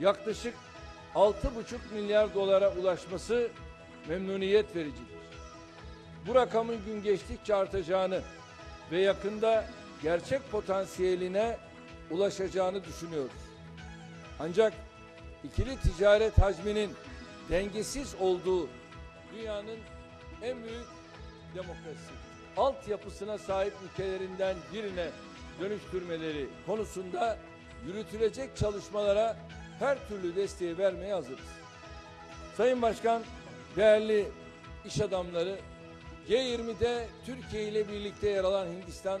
Yaklaşık 6,5 milyar dolara ulaşması memnuniyet vericidir. Bu rakamın gün geçtikçe artacağını ve yakında gerçek potansiyeline ulaşacağını düşünüyoruz. Ancak ikili ticaret hacminin dengesiz olduğu dünyanın en büyük demokrasi, altyapısına sahip ülkelerinden birine dönüştürmeleri konusunda yürütülecek çalışmalara her türlü desteği vermeye hazırız. Sayın Başkan, değerli iş adamları, G20'de Türkiye ile birlikte yer alan Hindistan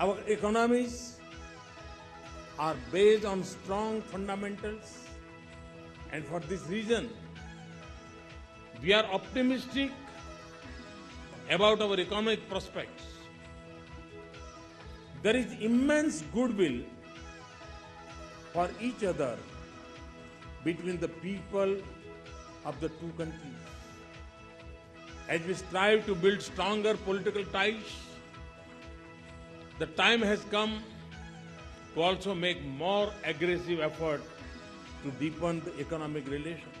Our economies are based on strong fundamentals, and for this reason we are optimistic about our economic prospects. There is immense goodwill for each other between the people of the two countries. As we strive to build stronger political ties, the time has come to also make more aggressive effort to deepen the economic relations.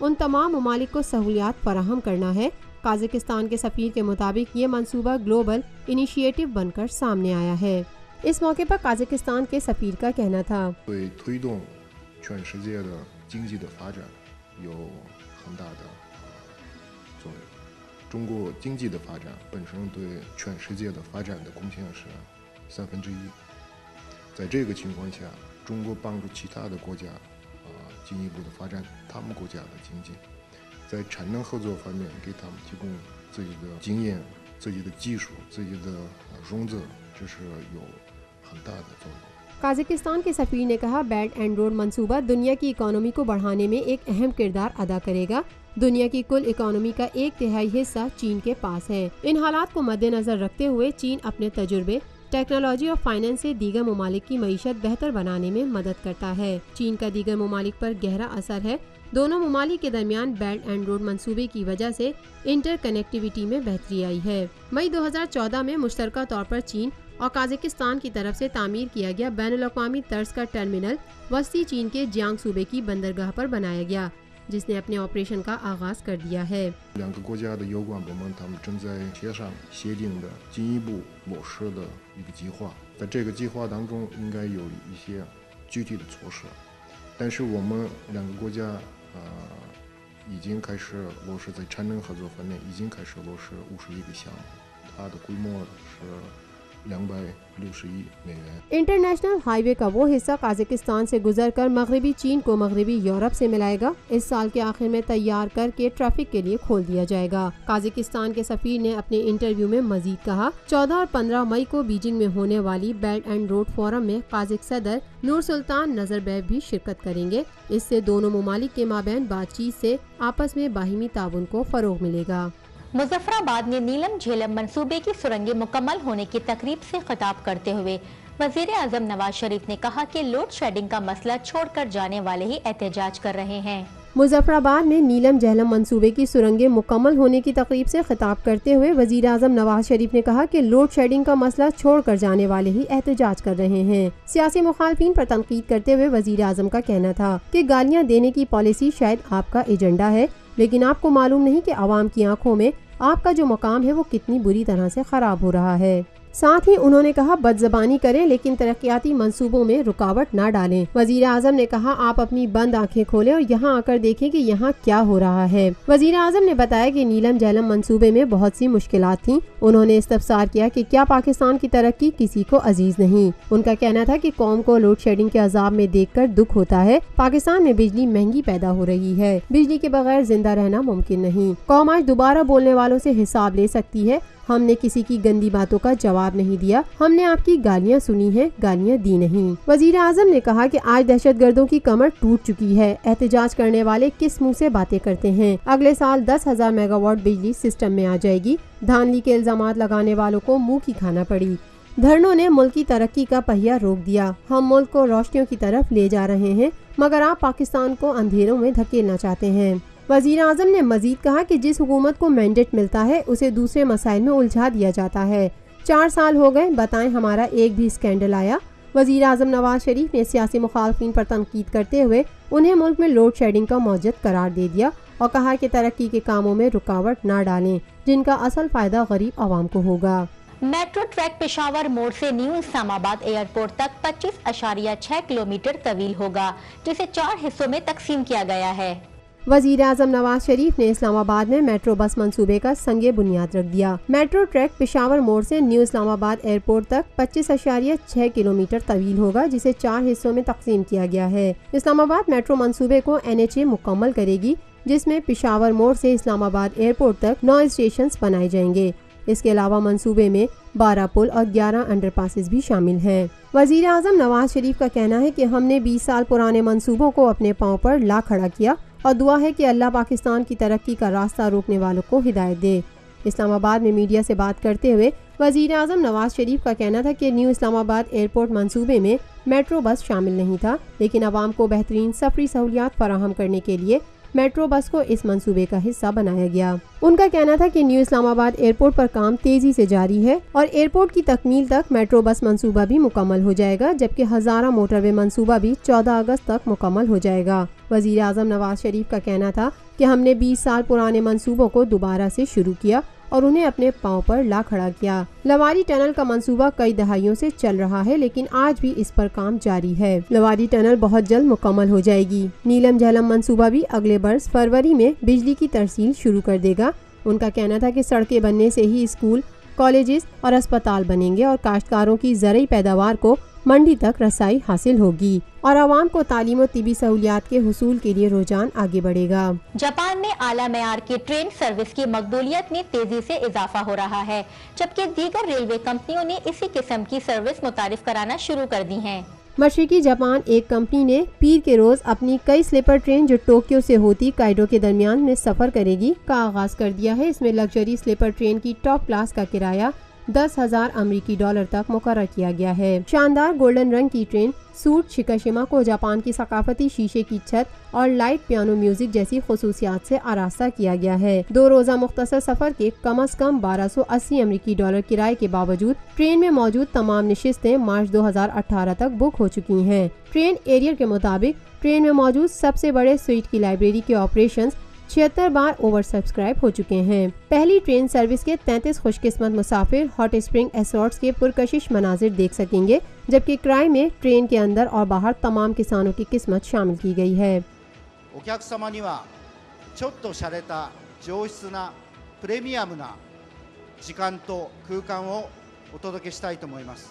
ان تمام ممالک کو سہولیات فراہم کرنا ہے۔ Kazakhstan کے سفیر کے مطابق یہ منصوبہ گلوبل انیشیٹو بن کر سامنے آیا ہے۔ اس موقع پر قازقستان کے سفیر کا کہنا تھا قازقستان کے سفیر نے کہا بیلٹ اینڈ روڈ منصوبہ دنیا کی اکانومی کو بڑھانے میں ایک اہم کردار ادا کرے گا۔ دنیا کی کل اکانومی کا 1/3 حصہ چین کے پاس ہے۔ ان حالات کو مد نظر رکھتے ہوئے چین اپنے تجربے، ٹیکنالوجی اور فائنانس سے دیگر ممالک کی معیشت بہتر بنانے میں مدد کرتا ہے۔ چین کا دیگر ممالک پر گہرا اثر ہے۔ دونوں ممالک کے درمیان بیلٹ اینڈ روڈ منصوبے کی وجہ سے انٹر کنیکٹیویٹی میں بہتری آئی ہے۔ مئی 2014 میں مشترکہ طور پر چین اور قازقستان کی طرف سے تعمیر کیا گیا بین الاقوامی طرز کا ٹرمینل وسطی چین کے جیانگ صوبے کی بندرگاہ پر بنایا گیا، جس نے اپنے آپریشن کا آغاز کر دیا ہے۔ انٹرنیشنل ہائی وے کا وہ حصہ قازقستان سے گزر کر مغربی چین کو مغربی یورپ سے ملائے گا۔ اس سال کے آخر میں تیار کر کے ٹریفک کے لیے کھول دیا جائے گا۔ قازقستان کے سفیر نے اپنے انٹرویو میں مزید کہا 14 اور 15 مئی کو بیجنگ میں ہونے والی بیلٹ اینڈ روڈ فورم میں قازق صدر نور سلطان نظربیف بھی شرکت کریں گے۔ اس سے دونوں ممالک کے مابین بات چیت سے آپس میں باہمی تعاون کو فروغ ملے گا۔ مظفر آباد میں نیلم جھیلم منصوبے کی سرنگیں مکمل ہونے کی تقریب سے خطاب کرتے ہوئے وزیر اعظم نواز شریف نے کہا کہ لوڈ شیڈنگ کا مسئلہ چھوڑ کر جانے والے ہی احتجاج کر رہے ہیں۔ مظفر آباد میں نیلم جہلم منصوبے کی سرنگیں مکمل ہونے کی تقریب سے خطاب کرتے ہوئے وزیر اعظم نواز شریف نے کہا کہ لوڈ شیڈنگ کا مسئلہ چھوڑ کر جانے والے ہی احتجاج کر رہے ہیں۔ سیاسی مخالفین پر تنقید کرتے ہوئے وزیر اعظم کا کہنا تھا کہ گالیاں دینے کی پالیسی شاید آپ کا ایجنڈا ہے، لیکن آپ کو معلوم نہیں کہ عوام کی آنکھوں میں آپ کا جو مقام ہے وہ کتنی بری طرح سے خراب ہو رہا ہے۔ ساتھ ہی انہوں نے کہا بد زبانی کریں لیکن ترقیاتی منصوبوں میں رکاوٹ نہ ڈالیں۔ وزیر اعظم نے کہا آپ اپنی بند آنکھیں کھولیں اور یہاں آ کر دیکھیں کہ یہاں کیا ہو رہا ہے۔ وزیر اعظم نے بتایا کہ نیلم جہلم منصوبے میں بہت سی مشکلات تھیں۔ انہوں نے استفسار کیا کہ کیا پاکستان کی ترقی کسی کو عزیز نہیں۔ ان کا کہنا تھا کہ قوم کو لوڈ شیڈنگ کے عذاب میں دیکھ کر دکھ ہوتا ہے۔ پاکستان میں بجلی مہنگی پیدا ہو رہی ہے، بجلی کے بغیر زندہ رہنا ممکن نہیں۔ قوم آج دوبارہ بولنے والوں سے حساب لے سکتی ہے۔ ہم نے کسی کی گندی باتوں کا جواب نہیں دیا، ہم نے آپ کی گالیاں سنی ہیں، گالیاں دی نہیں۔ وزیر اعظم نے کہا کہ آج دہشت گردوں کی کمر ٹوٹ چکی ہے۔ احتجاج کرنے والے کس منہ سے باتیں کرتے ہیں؟ اگلے سال 10,000 میگا واٹ بجلی سسٹم میں آ جائے گی۔ دھاندلی کے الزامات لگانے والوں کو منہ کی کھانا پڑی۔ دھرنوں نے ملک کی ترقی کا پہیہ روک دیا۔ ہم ملک کو روشنیوں کی طرف لے جا رہے ہیں، مگر آپ پاکستان کو اندھیروں میں دھکیلنا چاہتے ہیں۔ وزیر اعظم نے مزید کہا کہ جس حکومت کو مینڈیٹ ملتا ہے اسے دوسرے مسائل میں الجھا دیا جاتا ہے۔ 4 سال ہو گئے، بتائیں ہمارا ایک بھی اسکینڈل آیا؟ وزیر اعظم نواز شریف نے سیاسی مخالفین پر تنقید کرتے ہوئے انہیں ملک میں لوڈ شیڈنگ کا موجد قرار دے دیا اور کہا کہ ترقی کے کاموں میں رکاوٹ نہ ڈالیں، جن کا اصل فائدہ غریب عوام کو ہوگا۔ میٹرو ٹریک پشاور موڑ سے نیو اسلام آباد ایئرپورٹ تک 25.6 کلومیٹر طویل ہوگا، جسے 4 حصوں میں تقسیم کیا گیا ہے۔ وزیر اعظم نواز شریف نے اسلام آباد میں میٹرو بس منصوبے کا سنگ بنیاد رکھ دیا۔ میٹرو ٹریک پشاور موڑ سے نیو اسلام آباد ایئرپورٹ تک 25.6 کلومیٹر طویل ہوگا، جسے 4 حصوں میں تقسیم کیا گیا ہے۔ اسلام آباد میٹرو منصوبے کو NHA مکمل کرے گی، جس میں پشاور موڑ سے اسلام آباد ایئرپورٹ تک 9 اسٹیشنز بنائے جائیں گے۔ اس کے علاوہ منصوبے میں 12 پل اور 11 انڈر پاسز بھی شامل ہیں۔ وزیر اعظم نواز شریف کا کہنا ہے کہ ہم نے 20 سال پرانے منصوبوں کو اپنے پاؤں پر لا کھڑا کیا اور دعا ہے کہ اللہ پاکستان کی ترقی کا راستہ روکنے والوں کو ہدایت دے۔ اسلام آباد میں میڈیا سے بات کرتے ہوئے وزیر اعظم نواز شریف کا کہنا تھا کہ نیو اسلام آباد ایئرپورٹ منصوبے میں میٹرو بس شامل نہیں تھا، لیکن عوام کو بہترین سفری سہولیات فراہم کرنے کے لیے میٹرو بس کو اس منصوبے کا حصہ بنایا گیا۔ ان کا کہنا تھا کہ نیو اسلام آباد ایئرپورٹ پر کام تیزی سے جاری ہے اور ایئرپورٹ کی تکمیل تک میٹرو بس منصوبہ بھی مکمل ہو جائے گا، جبکہ ہزارہ موٹر وے منصوبہ بھی 14 اگست تک مکمل ہو جائے گا۔ وزیر اعظم نواز شریف کا کہنا تھا کہ ہم نے 20 سال پرانے منصوبوں کو دوبارہ سے شروع کیا اور انہیں اپنے پاؤں پر لا کھڑا کیا۔ لواری ٹنل کا منصوبہ کئی دہائیوں سے چل رہا ہے، لیکن آج بھی اس پر کام جاری ہے۔ لواری ٹنل بہت جلد مکمل ہو جائے گی۔ نیلم جہلم منصوبہ بھی اگلے برس فروری میں بجلی کی ترسیل شروع کر دے گا۔ ان کا کہنا تھا کہ سڑکیں بننے سے ہی اسکول، کالجز اور اسپتال بنیں گے اور کاشتکاروں کی زرعی پیداوار کو منڈی تک رسائی حاصل ہوگی اور عوام کو تعلیم و طبی سہولیات کے حصول کے لیے رجحان آگے بڑھے گا۔ جاپان میں اعلیٰ معیار کی ٹرین سروس کی مقبولیت میں تیزی سے اضافہ ہو رہا ہے، جبکہ دیگر ریلوے کمپنیوں نے اسی قسم کی سروس متعارف کرانا شروع کر دی ہیں۔ مشرقی جاپان ایک کمپنی نے پیر کے روز اپنی کئی سلیپر ٹرین جو ٹوکیو سے ہوتی کائیڈو کے درمیان میں سفر کرے گی کا آغاز کر دیا ہے۔ اس میں لگژری سلیپر ٹرین کی ٹاپ کلاس کا کرایہ $10,000 تک مقرر کیا گیا ہے۔ شاندار گولڈن رنگ کی ٹرین سوٹ شکاشیما کو جاپان کی ثقافتی شیشے کی چھت اور لائٹ پیانو میوزک جیسی خصوصیات سے آراستہ کیا گیا ہے۔ 2 روزہ مختصر سفر کے کم از کم $1,280 کرائے کے باوجود ٹرین میں موجود تمام نشستیں مارچ 2018 تک بک ہو چکی ہیں۔ ٹرین ایریئر کے مطابق ٹرین میں موجود سب سے بڑے سویٹ کی لائبریری کے آپریشنز 76 بار اوور سبسکرائب ہو چکے ہیں۔ پہلی ٹرین سروس کے 33 خوش قسمت مسافر ہاٹ اسپرنگ ایسورٹس کے پرکشش مناظر دیکھ سکیں گے، جبکہ کرائے میں ٹرین کے اندر اور باہر تمام کسانوں کی قسمت شامل کی گئی ہے۔ お客様にはちょっと洒落た上質なプレミアムな時間と空間をお届けしたいと思います。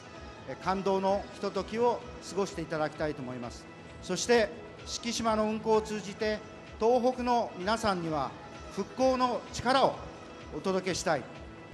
感動のひとときを過ごしていただきたいと思います。そして四季島の運行を通じて東北の皆さんには復興の力をお届けしたい。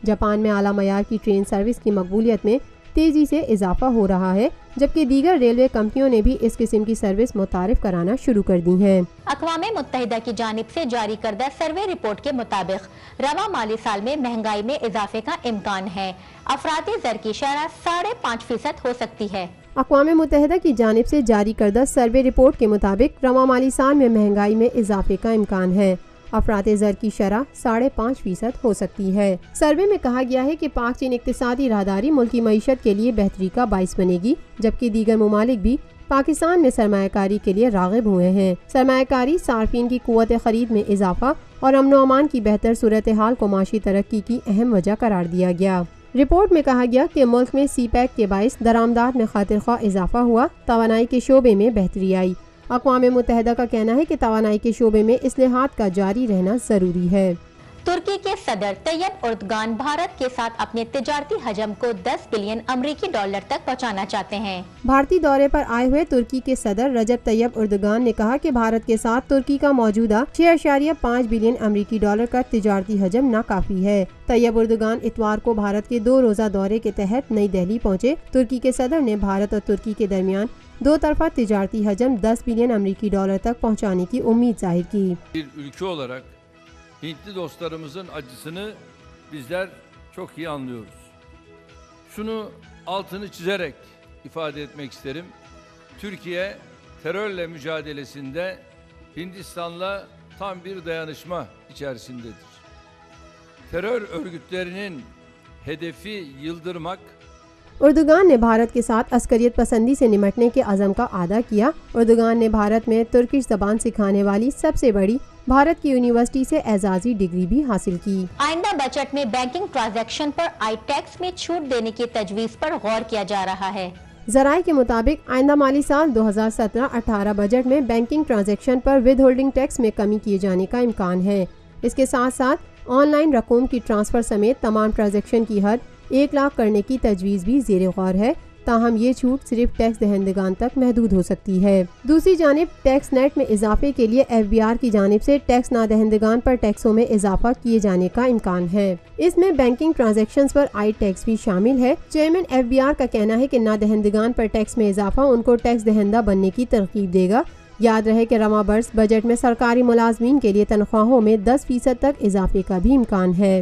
جاپان میں اعلیٰ معیار کی ٹرین سروس کی مقبولیت میں تیزی سے اضافہ ہو رہا ہے، جبکہ دیگر ریلوے کمپنیوں نے بھی اس قسم کی سروس متعارف کرانا شروع کر دی ہیں۔ اقوام متحدہ کی جانب سے جاری کردہ سروے رپورٹ کے مطابق رواں مالی سال میں مہنگائی میں اضافے کا امکان ہے۔ افراطی زر کی شرح 5.5% ہو سکتی ہے۔ اقوام متحدہ کی جانب سے جاری کردہ سروے رپورٹ کے مطابق رواں مالی سال میں مہنگائی میں اضافے کا امکان ہے۔ افراط زر کی شرح 5.5% ہو سکتی ہے۔ سروے میں کہا گیا ہے کہ پاک چین اقتصادی راہداری ملکی معیشت کے لیے بہتری کا باعث بنے گی، جبکہ دیگر ممالک بھی پاکستان میں سرمایہ کاری کے لیے راغب ہوئے ہیں۔ سرمایہ کاری، صارفین کی قوت خرید میں اضافہ اور امن و امان کی بہتر صورتحال کو معاشی ترقی کی اہم وجہ قرار دیا گیا۔ رپورٹ میں کہا گیا کہ ملک میں سی پیک کے باعث درآمدات میں خاطر خواہ اضافہ ہوا، توانائی کے شعبے میں بہتری آئی۔ اقوام متحدہ کا کہنا ہے کہ توانائی کے شعبے میں اصلاحات کا جاری رہنا ضروری ہے۔ ترکی کے صدر طیب اردگان بھارت کے ساتھ اپنے تجارتی حجم کو $10 بلین تک پہنچانا چاہتے ہیں۔ بھارتی دورے پر آئے ہوئے ترکی کے صدر رجب طیب اردگان نے کہا کہ بھارت کے ساتھ ترکی کا موجودہ $6.5 بلین کا تجارتی حجم ناکافی ہے۔ طیب اردگان اتوار کو بھارت کے 2 روزہ دورے کے تحت نئی دہلی پہنچے۔ ترکی کے صدر نے بھارت اور ترکی کے درمیان 2 طرفہ تجارتی حجم $10 بلین تک پہنچانے کی امید ظاہر کی۔ Ülke olarak Hintli dostlarımızın acısını bizler çok iyi anlıyoruz. Şunu altını çizerek ifade etmek isterim. Türkiye terörle mücadelesinde Hindistan'la tam bir dayanışma içerisindedir. Terör örgütlerinin hedefi yıldırmak, Erdogan نے بھارت کے ساتھ عسکریت پسندی سے نمٹنے کے عزم کا اعادہ کیا۔ اردگان نے بھارت میں ترکش زبان سکھانے والی سب سے بڑی بھارت کی یونیورسٹی سے اعزازی ڈگری بھی حاصل کی۔ آئندہ بجٹ میں بینکنگ ٹرانزیکشن پر آئی ٹیکس میں چھوٹ دینے کی تجویز پر غور کیا جا رہا ہے۔ ذرائع کے مطابق آئندہ مالی سال 2017-18 بجٹ میں بینکنگ ٹرانزیکشن پر ود ہولڈنگ ٹیکس میں کمی کیے جانے کا امکان ہے۔ اس کے ساتھ ساتھ آن لائن رقوم کی ٹرانسفر سمیت تمام ٹرانزیکشن کی حد 1 لاکھ کرنے کی تجویز بھی زیر غور ہے، تاہم یہ چھوٹ صرف ٹیکس دہندگان تک محدود ہو سکتی ہے۔ دوسری جانب ٹیکس نیٹ میں اضافے کے لیے FBR کی جانب سے ٹیکس نادہندگان پر ٹیکسوں میں اضافہ کیے جانے کا امکان ہے۔ اس میں بینکنگ ٹرانزیکشنز پر آئی ٹیکس بھی شامل ہے۔ چیئرمین FBR کا کہنا ہے کہ نادہندگان پر ٹیکس میں اضافہ ان کو ٹیکس دہندہ بننے کی ترغیب دے گا۔ یاد رہے کہ رواں برس بجٹ میں سرکاری ملازمین کے لیے تنخواہوں میں 10% تک اضافے کا بھی امکان ہے۔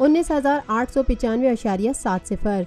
19,895.70,